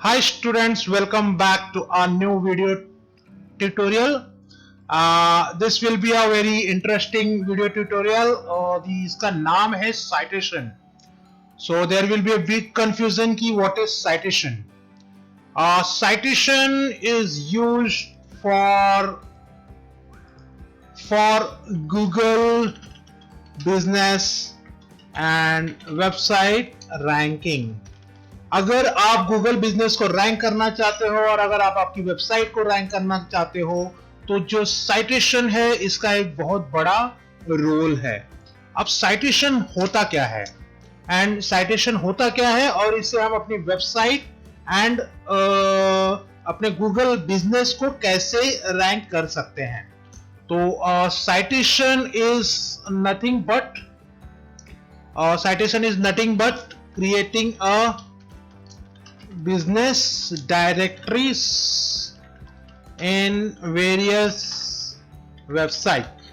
Hi students, welcome back to our new video tutorial. This will be a very interesting video tutorial. इसका नाम है citation. So there will be a big confusion कि what is citation. Citation is used for Google business and website ranking. अगर आप Google business को rank करना चाहते हो और अगर आप आपकी वेबसाइट को रैंक करना चाहते हो तो जो साइटेशन है इसका एक बहुत बड़ा रोल है। अब साइटेशन होता क्या है और इसे हम अपनी वेबसाइट एंड अपने गूगल बिजनेस को कैसे रैंक कर सकते हैं। तो citation is nothing but creating a business directories in various websites.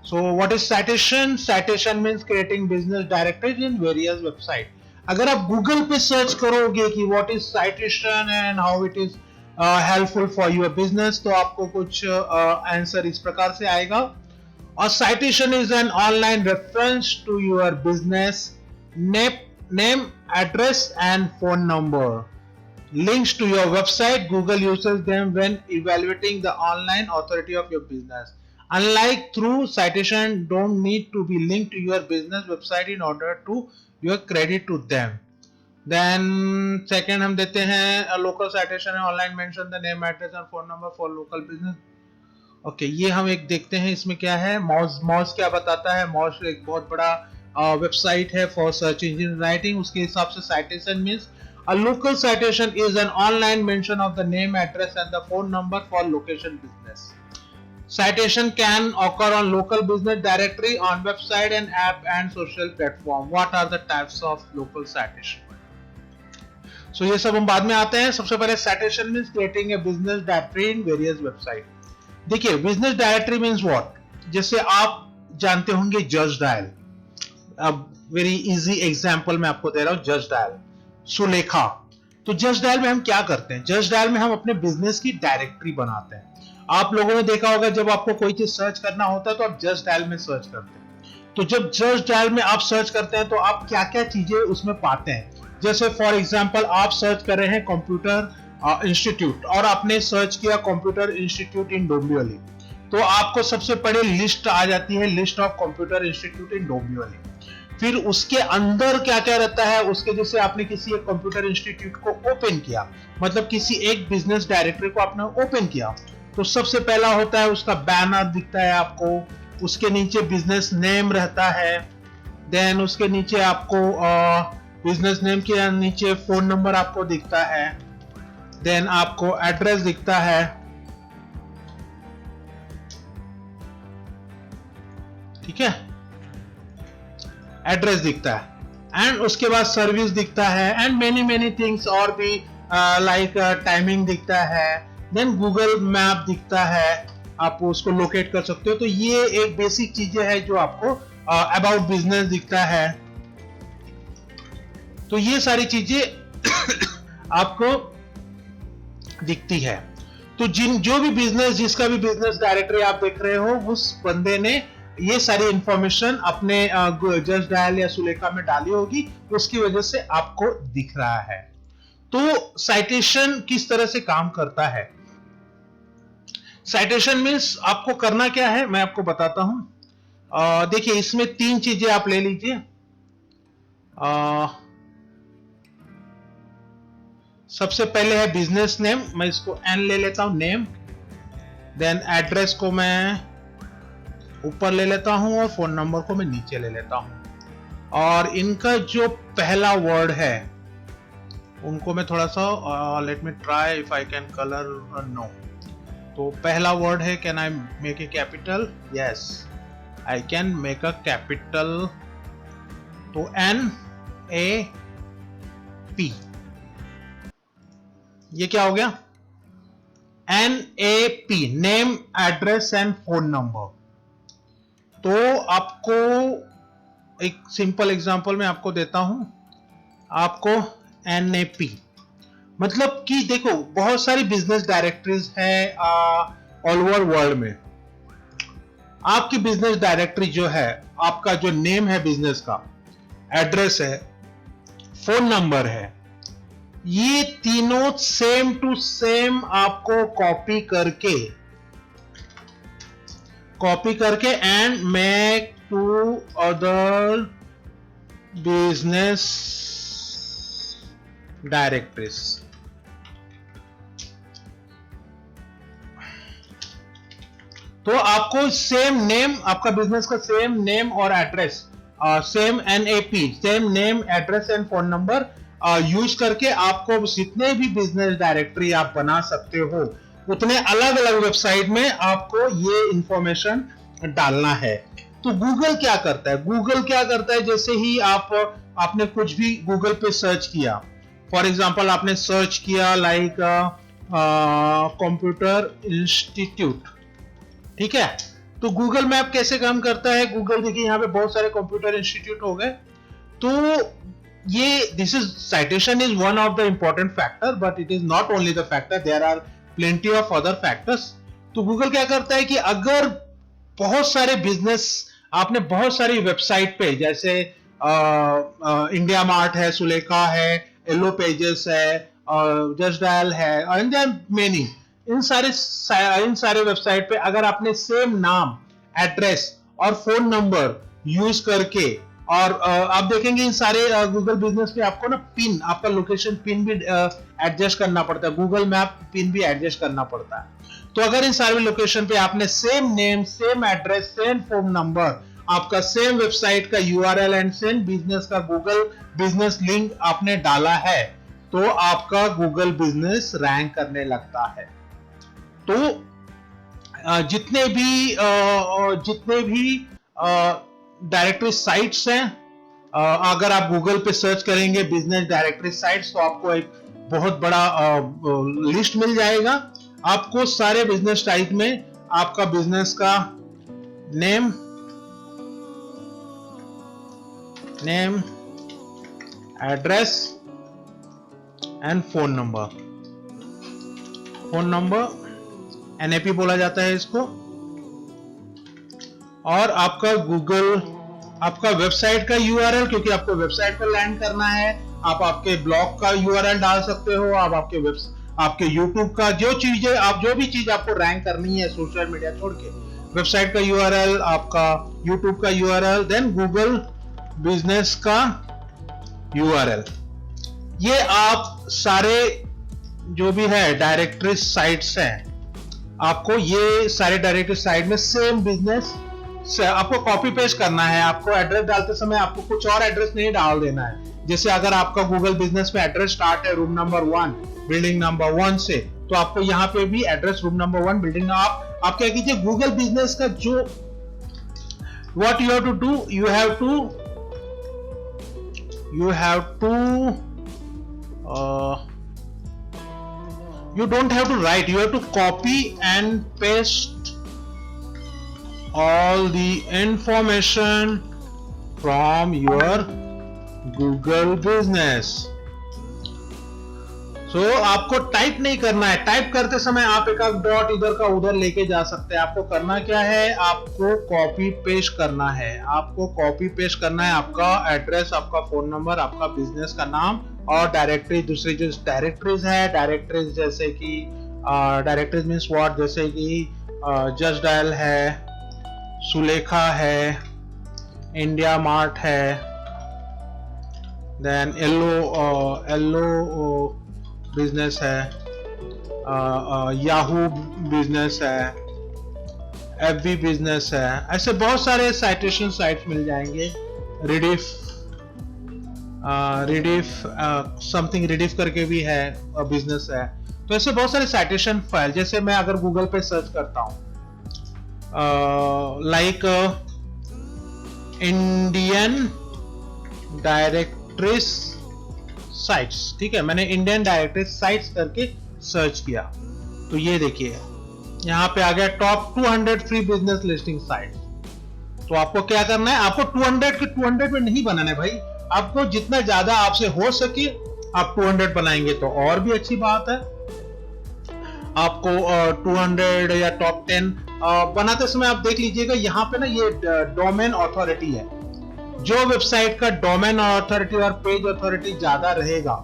So what is citation? Citation means creating business directories in various websites. अगर आप Google पे सर्च करोगे कि what is citation and how it is helpful for your business, तो आपको कुछ answer इस प्रकार से आएगा। A citation is an online reference to your business name, address and phone number. Links to your website. Google uses them when evaluating the online authority of your business. Unlike through citation, don't need to be linked to your business website in order to your credit to them. Then second हम देते हैं a local citation है online mention the name, address and phone number for local business. Okay ये हम एक देखते हैं इसमें क्या है। मॉज क्या बताता है। मॉज एक बहुत बड़ा वेबसाइट है फॉर सर्च इंजन राइटिंग। उसके हिसाब से citation means a local citation is an online mention of the name, address and the phone number for location business. Citation can occur on local business directory, on website and app and social platform. What are the types of local citation? So ये सब हम बाद में आते हैं। सबसे पहले citation means creating a business directory in various website. देखिए बिजनेस डायरेक्टरी मींस व्हाट। जैसे आप जानते होंगे जस्ट डायल। अब वेरी इजी एग्जांपल मैं आपको दे रहा हूं। Just dial Sulekha. तो जस्ट डायल में हम क्या करते हैं? जस्ट डायल में हम अपने बिजनेस की डायरेक्टरी बनाते हैं। आप लोगों ने देखा होगा जब आपको कोई चीज सर्च करना होता है तो आप जस्ट डायल में सर्च करते हैं। तो जब जस्ट डायल में आप सर्च करते हैं तो आप क्या क्या चीजें उसमें पाते हैं। जैसे फॉर एग्जाम्पल आप सर्च कर रहे हैं कंप्यूटर इंस्टीट्यूट और आपने सर्च किया कंप्यूटर इंस्टीट्यूट इन डोंबिवली, तो आपको सबसे पहले लिस्ट आ जाती है, लिस्ट ऑफ कंप्यूटर इंस्टीट्यूट इन डोंबिवली। फिर उसके अंदर क्या क्या रहता है, उसके जैसे आपने किसी एक कंप्यूटर इंस्टीट्यूट को ओपन किया, मतलब किसी एक बिजनेस डायरेक्टरी को आपने ओपन किया, तो सबसे पहला होता है उसका बैनर दिखता है आपको, उसके नीचे बिजनेस नेम रहता है, देन उसके नीचे आपको बिजनेस नेम के नीचे फोन नंबर आपको दिखता है, देन आपको एड्रेस दिखता है, ठीक है, एड्रेस दिखता है, एंड उसके बाद सर्विस दिखता है एंड मेनी थिंग्स और भी लाइक टाइमिंग दिखता है, देन गूगल मैप दिखता है, आप उसको लोकेट कर सकते हो। तो ये एक बेसिक चीजें हैं जो आपको अबाउट बिजनेस दिखता है। तो ये सारी चीजें आपको दिखती है। तो जो भी बिजनेस, जिसका भी बिजनेस डायरेक्टरी आप देख रहे हो, उस बंदे ने ये सारी इंफॉर्मेशन अपने जस्ट डायल या सुलेखा में डाली होगी, उसकी वजह से आपको दिख रहा है। तो साइटेशन किस तरह से काम करता है? साइटेशन मींस आपको करना क्या है मैं आपको बताता हूं। देखिए इसमें तीन चीजें आप ले लीजिए। सबसे पहले है बिजनेस नेम, मैं इसको एन ले लेता हूं, नेम। देन एड्रेस को मैं ऊपर ले लेता हूं और फोन नंबर को मैं नीचे ले लेता हूं। और इनका जो पहला वर्ड है उनको मैं थोड़ा सा let me try if I can colour no. तो पहला वर्ड है can I make a capital? Yes I can make a capital. तो NAP, ये क्या हो गया? NAP, name, address and phone number. तो आपको एक सिंपल एग्जांपल मैं आपको देता हूं। आपको NAP, मतलब कि देखो बहुत सारी बिजनेस डायरेक्टरीज हैं ऑल ओवर वर्ल्ड में। आपकी बिजनेस डायरेक्टरी जो है, आपका जो नेम है बिजनेस का, एड्रेस है, फोन नंबर है, ये तीनों सेम टू सेम आपको कॉपी करके and make to other business directories. तो आपको सेम नेम, आपका बिजनेस का सेम नेम और address, same NAP, same name address and phone number use करके आपको जितने भी बिजनेस डायरेक्टरी आप बना सकते हो उतने अलग अलग वेबसाइट में आपको ये इंफॉर्मेशन डालना है। तो गूगल क्या करता है, जैसे ही आपने कुछ भी गूगल पे सर्च किया, फॉर एग्जांपल आपने सर्च किया लाइक कंप्यूटर इंस्टीट्यूट, ठीक है, तो गूगल मैप कैसे काम करता है, गूगल देखिए यहाँ पे बहुत सारे कंप्यूटर इंस्टीट्यूट हो गए। तो ये this is citation is one of the important factor, but it is not only the factor, there are plenty of other factors. तो गूगल क्या करता है कि अगर बहुत सारे बिजनेस आपने बहुत सारी वेबसाइट पे, जैसे इंडिया मार्ट है, सुलेखा है, येलो पेजेस है, जस्ट डायल है, एंड देयर मेनी, इन सारे वेबसाइट पे अगर आपने सेम नाम, एड्रेस और फोन नंबर यूज करके, और आप देखेंगे इन सारे गूगल बिजनेस पे आपको ना पिन, आपका लोकेशन पिन भी एडजस्ट करना पड़ता है, गूगल मैप पिन भी एडजस्ट करना पड़ता है। तो अगर इन सारे लोकेशन पे आपने same name, same address, same phone number, आपका सेम वेबसाइट का URL एंड सेम बिजनेस का गूगल बिजनेस लिंक आपने डाला है, तो आपका गूगल बिजनेस रैंक करने लगता है। तो जितने भी डायरेक्टरी साइट्स हैं, अगर आप गूगल पे सर्च करेंगे बिजनेस डायरेक्टरी साइट्स, तो आपको एक बहुत बड़ा लिस्ट मिल जाएगा। आपको सारे बिजनेस टाइप में आपका बिजनेस का name, address and phone number NAP बोला जाता है इसको, और आपका गूगल, आपका वेबसाइट का URL, क्योंकि आपको वेबसाइट पर लैंड करना है, आप आपके ब्लॉग का URL डाल सकते हो, आप आपके YouTube का जो भी चीज आपको रैंक करनी है सोशल मीडिया छोड़ के, वेबसाइट का URL, आपका YouTube का URL, देन गूगल बिजनेस का URL। ये आप सारे जो भी है डायरेक्टरी साइट्स हैं, आपको ये सारे डायरेक्टरी साइट में सेम बिजनेस आपको कॉपी पेस्ट करना है। आपको एड्रेस डालते समय आपको कुछ और एड्रेस नहीं डाल देना है। जैसे अगर आपका गूगल बिजनेस में एड्रेस स्टार्ट है रूम नंबर 1 बिल्डिंग नंबर 1 से, तो आपको यहाँ पे भी एड्रेस रूम नंबर 1 बिल्डिंग, आप क्या कीजिए, गूगल बिजनेस का जो what you have to do, you don't have to write, you have to copy and paste all the information from your Google business. So आपको टाइप नहीं करना है, type करते समय आप एक डॉट इधर का उधर लेके जा सकते हैं। आपको करना क्या है, आपको कॉपी पेस्ट करना है, आपका एड्रेस, आपका फोन नंबर, आपका बिजनेस का नाम और डायरेक्टरी, दूसरी जो डायरेक्टरीज है, डायरेक्टरीज जैसे कि डायरेक्टरीज मीन्स व्हाट, जैसे कि जस्ट डायल है, सुलेखा है, इंडिया मार्ट है, देन येलो बिजनेस है, याहू बिजनेस है, FB बिजनेस है, ऐसे बहुत सारे साइटेशन साइट्स मिल जाएंगे। रिडिफ समथिंग रिडिफ करके भी है बिजनेस है। तो ऐसे बहुत सारे साइटेशन फाइल, जैसे मैं अगर गूगल पे सर्च करता हूं लाइक इंडियन डायरेक्टरीज साइट्स, ठीक है, मैंने इंडियन डायरेक्टरीज साइट्स करके सर्च किया, तो ये देखिए यहाँ पे आ गया top 200 free business listing site. तो आपको क्या करना है, आपको 200 के 200 पे नहीं बनाना है भाई, आपको जितना ज्यादा आपसे हो सके आप 200 बनाएंगे तो और भी अच्छी बात है। आपको 200 या टॉप 10 बनाते समय आप देख लीजिएगा, यहाँ पे ना ये डोमेन अथॉरिटी है। जो वेबसाइट का डोमेन अथॉरिटी और पेज अथॉरिटी ज्यादा रहेगा,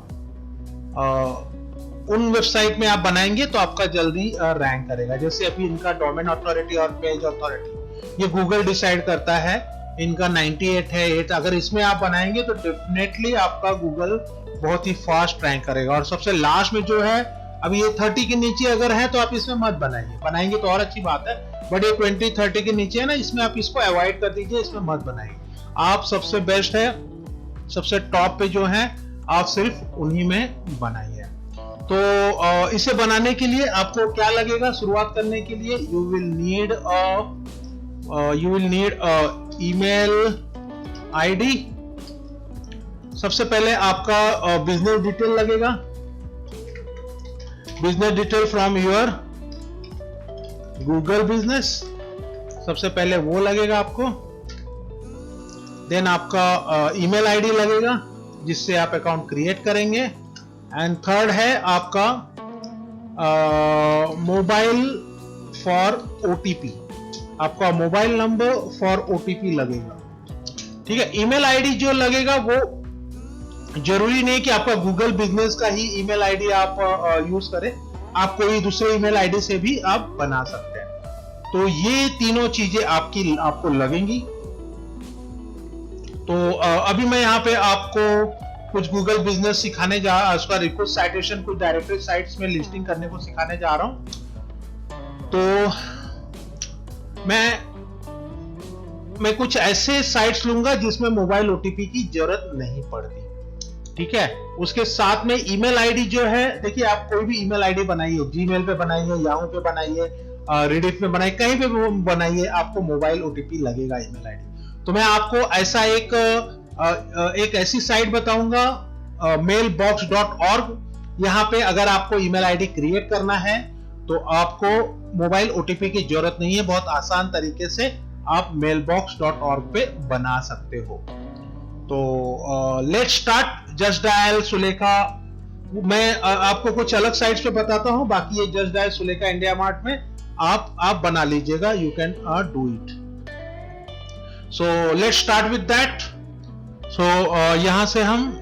उन वेबसाइट में आप बनाएंगे तो आपका जल्दी रैंक करेगा। जैसे अभी इनका डोमेन अथॉरिटी और पेज अथॉरिटी ये गूगल डिसाइड करता है, इनका 98 है 8। अगर इसमें आप बनाएंगे तो डेफिनेटली आपका गूगल बहुत ही फास्ट रैंक करेगा। और सबसे लास्ट में जो है, अभी ये 30 के नीचे अगर है तो आप इसमें मत बनाइए, बनाएंगे तो और अच्छी बात है, बट ये 20-30 के नीचे है ना, इसमें आप इसको अवॉइड कर दीजिए, इसमें मत बनाइए। आप सबसे बेस्ट है, सबसे टॉप पे जो है आप सिर्फ उन्हीं में बनाइए। तो इसे बनाने के लिए आपको क्या लगेगा, शुरुआत करने के लिए you will need email ID. सबसे पहले आपका बिजनेस डिटेल लगेगा, business detail from your Google business, सबसे पहले वो लगेगा आपको। देन आपका ईमेल आईडी लगेगा जिससे आप अकाउंट क्रिएट करेंगे। एंड थर्ड है आपका मोबाइल फॉर ओटीपी, आपका मोबाइल नंबर फॉर ओटीपी लगेगा। ठीक है, ईमेल आईडी जो लगेगा वो जरूरी नहीं कि आपका गूगल बिजनेस का ही ईमेल आईडी आप यूज करें, आप कोई दूसरे ईमेल आईडी से भी आप बना सकते हैं। तो ये तीनों चीजें आपको लगेंगी। तो अभी मैं यहाँ पे आपको कुछ गूगल बिजनेस सिखाने उसका रिक्वेस्ट साइटेशन कुछ डायरेक्टरी साइट्स में लिस्टिंग करने को सिखाने जा रहा हूं। तो मैं कुछ ऐसे साइट्स लूंगा जिसमें मोबाइल ओटीपी की जरूरत नहीं पड़ती। ठीक है, उसके साथ में ईमेल आईडी जो है, देखिए आप कोई भी ईमेल आईडी बनाइए, जीमेल पे बनाइए, याहू पे बनाइए, रेडिट पे बनाइए, कहीं पे बनाइए, आपको मोबाइल ओटीपी लगेगा ईमेल आईडी। तो मैं आपको ऐसा एक ऐसी साइट बताऊंगा, mailbox.org। यहाँ पे अगर आपको ईमेल आईडी क्रिएट करना है तो आपको मोबाइल ओटीपी की जरूरत नहीं है, बहुत आसान तरीके से आप mailbox.org पे बना सकते हो। तो let's start. Just dial Sulekha, मैं आपको कुछ अलग साइट्स पे बताता हूं, बाकी ये just dial Sulekha India mart में आप बना लीजिएगा, you can do it. So let's start with that. So यहाँ से हम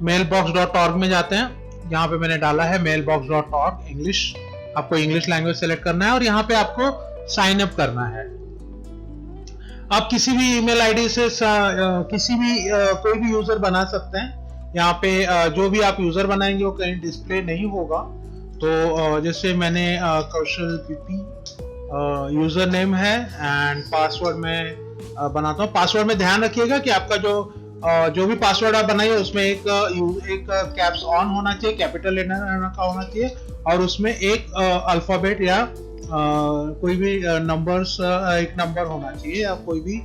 mailbox.org में जाते हैं। यहाँ पे मैंने डाला है mailbox.org इंग्लिश, आपको इंग्लिश लैंग्वेज सेलेक्ट करना है और यहाँ पे आपको साइन अप करना है। आप किसी भी ईमेल आईडी से किसी भी कोई भी यूजर बना सकते हैं। यहाँ पे जो भी आप यूजर बनाएंगे वो कहीं डिस्प्ले नहीं होगा। तो जैसे मैंने कौशल पीपी यूजर नेम है एंड पासवर्ड में बनाता हूँ। पासवर्ड में ध्यान रखिएगा कि आपका जो भी पासवर्ड आप बनाइए उसमें एक कैप्स ऑन होना चाहिए, कैपिटल लेटर का होना चाहिए और उसमें एक अल्फाबेट या कोई भी नंबर्स, एक नंबर होना चाहिए या कोई भी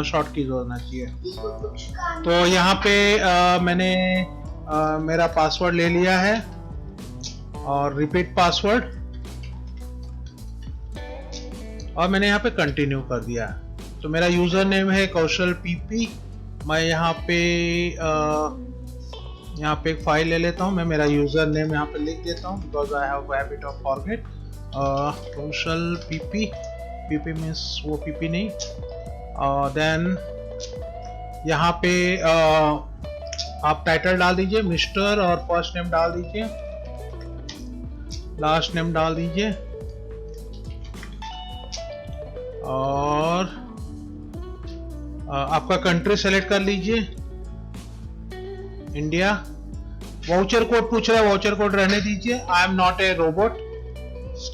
शॉर्ट कीज होना चाहिए। तो यहाँ पे मैंने मेरा पासवर्ड ले लिया है और रिपीट पासवर्ड, और मैंने यहाँ पे कंटिन्यू कर दिया है। तो मेरा यूजर नेम है कौशल पीपी। मैं यहाँ पे एक फाइल ले लेता हूँ, मैं मेरा यूजर नेम यहाँ पे लिख देता हूँ because I have habit of forget. Kaushal PP, PP means वो पीपी नहीं। देन यहाँ पे आप टाइटल डाल दीजिए मिस्टर और फर्स्ट नेम डाल दीजिए, लास्ट नेम डाल दीजिए और आपका कंट्री सेलेक्ट कर लीजिए, इंडिया। वाउचर कोड पूछ रहा है, वाउचर कोड रहने दीजिए, I am not a robot,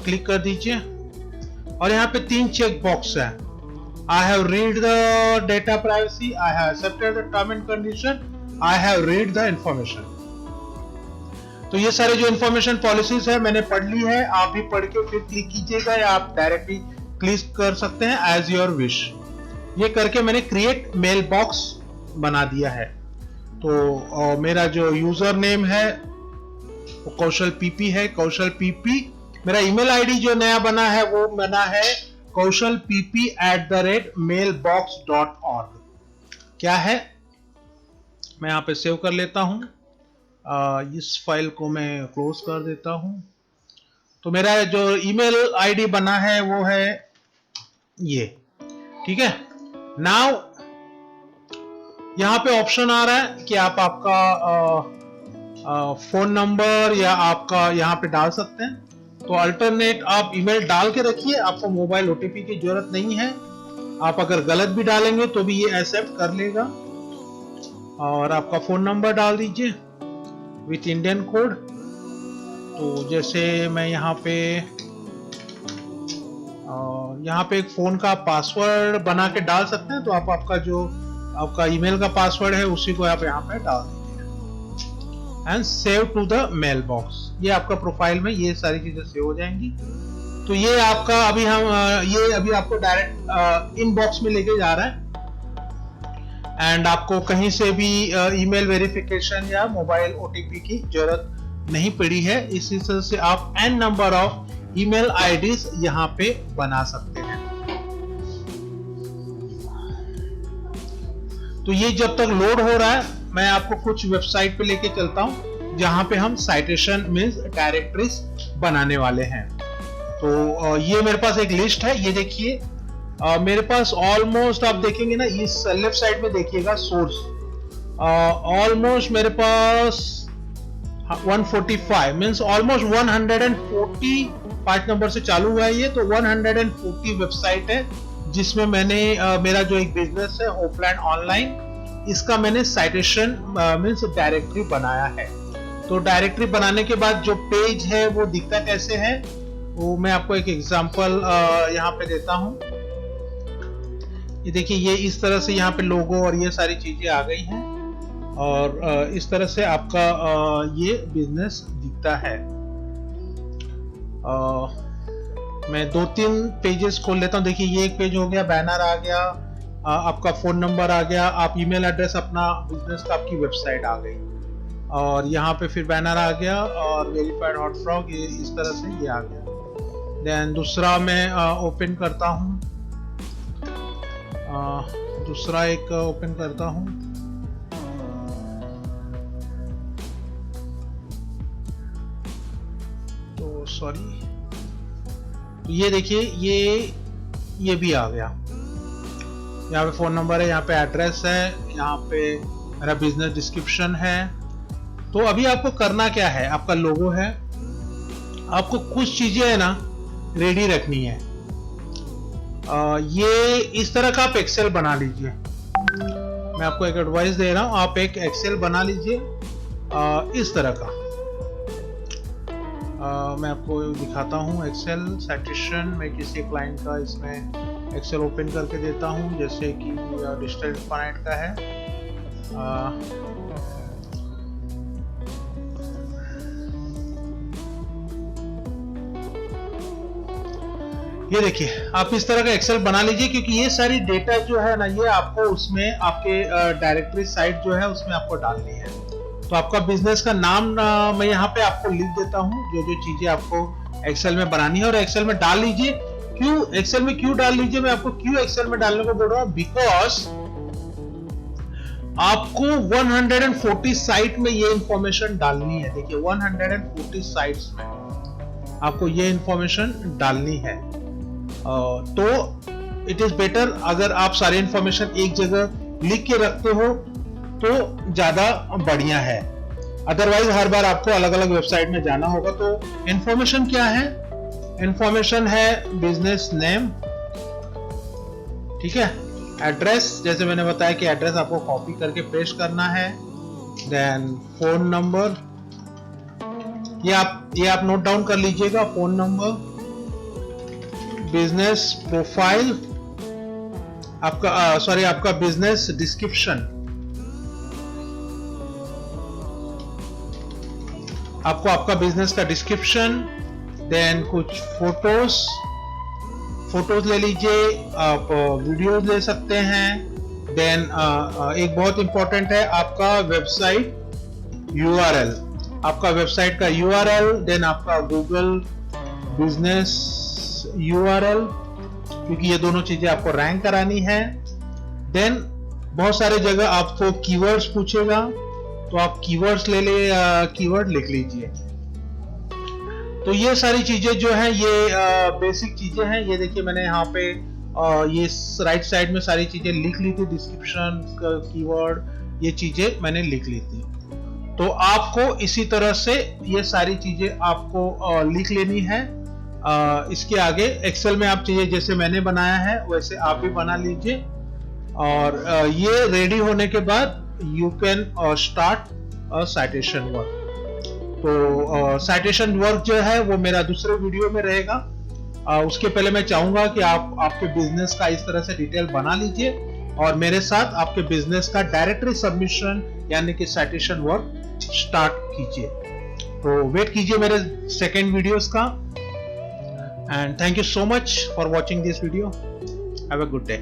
click कर दीजिए। और यहाँ पे 3 चेक बॉक्स है, I have read the data privacy, I have accepted the term and condition, I have read the information. तो ये सारे जो इंफॉर्मेशन पॉलिसीज है मैंने पढ़ ली है, आप भी पढ़ के फिर क्लिक कीजिएगा या आप डायरेक्टली क्लिक कर सकते हैं एज योर विश। ये करके मैंने क्रिएट मेल बॉक्स बना दिया है। तो मेरा जो यूजर नेम है वो कौशल पीपी है, कौशल पीपी। मेरा ईमेल आईडी जो नया बना है वो बना है kaushal.pp@mailbox.org। क्या है? मैं यहाँ पे सेव कर लेता हूँ। इस फाइल को मैं क्लोज कर देता हूँ। तो मेरा जो ईमेल आईडी बना है वो है ये, ठीक है। नाउ यहाँ पे ऑप्शन आ रहा है कि आप आपका फोन नंबर या आपका यहाँ पे डाल सकते हैं। तो अल्टरनेट आप ईमेल डाल के रखिए, आपको मोबाइल ओटीपी की जरूरत नहीं है। आप अगर गलत भी डालेंगे तो भी ये एक्सेप्ट कर लेगा। और आपका फोन नंबर डाल दीजिए विथ इंडियन कोड। तो जैसे मैं यहाँ पे एक फोन का पासवर्ड बना के डाल सकते हैं। तो आप आपका जो आपका ईमेल का पासवर्ड है उसी को आप यहाँ पे डाल दीजिए and save to the mail box. ये आपका प्रोफाइल में ये सारी चीजें सेव हो जाएंगी। तो ये आपका अभी हम ये अभी आपको डायरेक्ट इनबॉक्स में लेके जा रहा है एंड आपको कहीं से भी ईमेल वेरिफिकेशन या मोबाइल ओटीपी की जरूरत नहीं पड़ी है। इसी तरह से आप n number of email IDs यहाँ पे बना सकते हैं। तो ये जब तक लोड हो रहा है मैं आपको कुछ वेबसाइट पे लेके चलता हूँ जहां पे हम साइटेशन मींस डायरेक्टरीज बनाने वाले हैं। तो ये मेरे पास एक लिस्ट है, ये देखिए मेरे पास ऑलमोस्ट आप देखेंगे ना इस लेफ्ट साइड में देखिएगा सोर्स, ऑलमोस्ट मेरे पास 145 मींस ऑलमोस्ट 140 5 नंबर से चालू हुआ है ये। तो 140 वेबसाइट है जिसमें मैंने मेरा जो एक बिजनेस है ऑफलाइन ऑनलाइन, इसका मैंने साइटेशन मींस डायरेक्टरी बनाया है। तो डायरेक्टरी बनाने के बाद जो पेज है वो दिखता कैसे है वो मैं आपको एक एग्जांपल यहाँ पे देता हूँ। ये देखिए ये इस तरह से यहाँ पे लोगो और ये सारी चीजें आ गई हैं और इस तरह से आपका ये बिजनेस दिखता है। मैं 2-3 पेजेस खोल लेता हूँ। देखिए ये एक पेज हो गया, बैनर आ गया, आपका फोन नंबर आ गया, आप ईमेल एड्रेस अपना बिजनेस का आपकी वेबसाइट आ गई और यहाँ पे फिर बैनर आ गया और वेरीफाइड हॉट फ्रॉग, ये इस तरह से ये आ गया। देन दूसरा मैं ओपन करता हूँ, दूसरा एक ओपन करता हूँ। तो सॉरी, ये देखिए ये भी आ गया। यहाँ पे फोन नंबर है, यहाँ पे एड्रेस है, यहाँ पे मेरा बिजनेस डिस्क्रिप्शन है। तो अभी आपको करना क्या है, आपका लोगो है, आपको कुछ चीजें है ना रेडी रखनी है। ये इस तरह का आप एक्सेल बना लीजिए। मैं आपको एक एडवाइस दे रहा हूँ, आप एक एक्सेल बना लीजिए इस तरह का। मैं आपको दिखाता हूँ एक्सेल साइटेशन। मैं किसी क्लाइंट का इसमें एक्सेल ओपन करके देता हूँ, जैसे कि डिजिटल इन्फिनिट का है। ये देखिए आप इस तरह का एक्सेल बना लीजिए, क्योंकि ये सारी डेटा जो है ना ये आपको उसमें आपके डायरेक्टरी साइट जो है उसमें आपको डालनी है। तो आपका बिजनेस का नाम मैं यहाँ पे आपको लिख देता हूँ, जो जो चीजें आपको एक्सेल में बनानी है और एक्सेल में डाल लीजिए। क्यों एक्सेल में क्यों डाल लीजिए, मैं आपको क्यों एक्सेल में डालने को बोल रहा हूँ, बिकॉज आपको 140 साइट में ये इंफॉर्मेशन डालनी है। देखिए 140 साइट्स में आपको ये इंफॉर्मेशन डालनी है। तो इट इज बेटर अगर आप सारी इंफॉर्मेशन एक जगह लिख के रखते हो तो ज्यादा बढ़िया है। अदरवाइज हर बार आपको अलग अलग वेबसाइट में जाना होगा। तो इंफॉर्मेशन क्या है, इंफॉर्मेशन है बिजनेस नेम, ठीक है। एड्रेस, जैसे मैंने बताया कि एड्रेस आपको कॉपी करके पेस्ट करना है। देन फोन नंबर, ये आप नोट डाउन कर लीजिएगा, फोन नंबर। बिजनेस प्रोफाइल, आपका बिजनेस डिस्क्रिप्शन, आपको आपका बिजनेस का डिस्क्रिप्शन। देन कुछ फोटोज ले लीजिए, आप वीडियोज ले सकते हैं। देन एक बहुत इंपॉर्टेंट है आपका वेबसाइट यूआरएल, आपका वेबसाइट का यूआरएल। देन आपका गूगल बिजनेस यूआरएल, क्योंकि ये दोनों चीजें आपको रैंक करानी है। देन बहुत सारे जगह आपको कीवर्ड्स पूछेगा, तो आप कीवर्ड्स ले ले, कीवर्ड लिख लीजिए। तो ये सारी चीजें जो है ये बेसिक चीजें हैं। ये देखिए मैंने यहाँ पे ये राइट साइड में सारी चीजें लिख ली थी, डिस्क्रिप्शन, कीवर्ड, ये चीजें मैंने लिख ली थी। तो आपको इसी तरह से ये सारी चीजें आपको लिख लेनी है। इसके आगे एक्सेल में आप चाहिए जैसे मैंने बनाया है वैसे आप भी बना लीजिए। और ये रेडी होने के बाद you can start citation work. तो साइटेशन वर्क जो है वो मेरा दूसरे वीडियो में रहेगा। उसके पहले मैं चाहूंगा कि आप आपके बिजनेस का इस तरह से डिटेल बना लीजिए और मेरे साथ आपके बिजनेस का डायरेक्टरी सबमिशन यानी कि साइटेशन वर्क स्टार्ट कीजिए। तो वेट कीजिए मेरे सेकेंड वीडियोस का। And thank you so much for watching this video. Have a good day.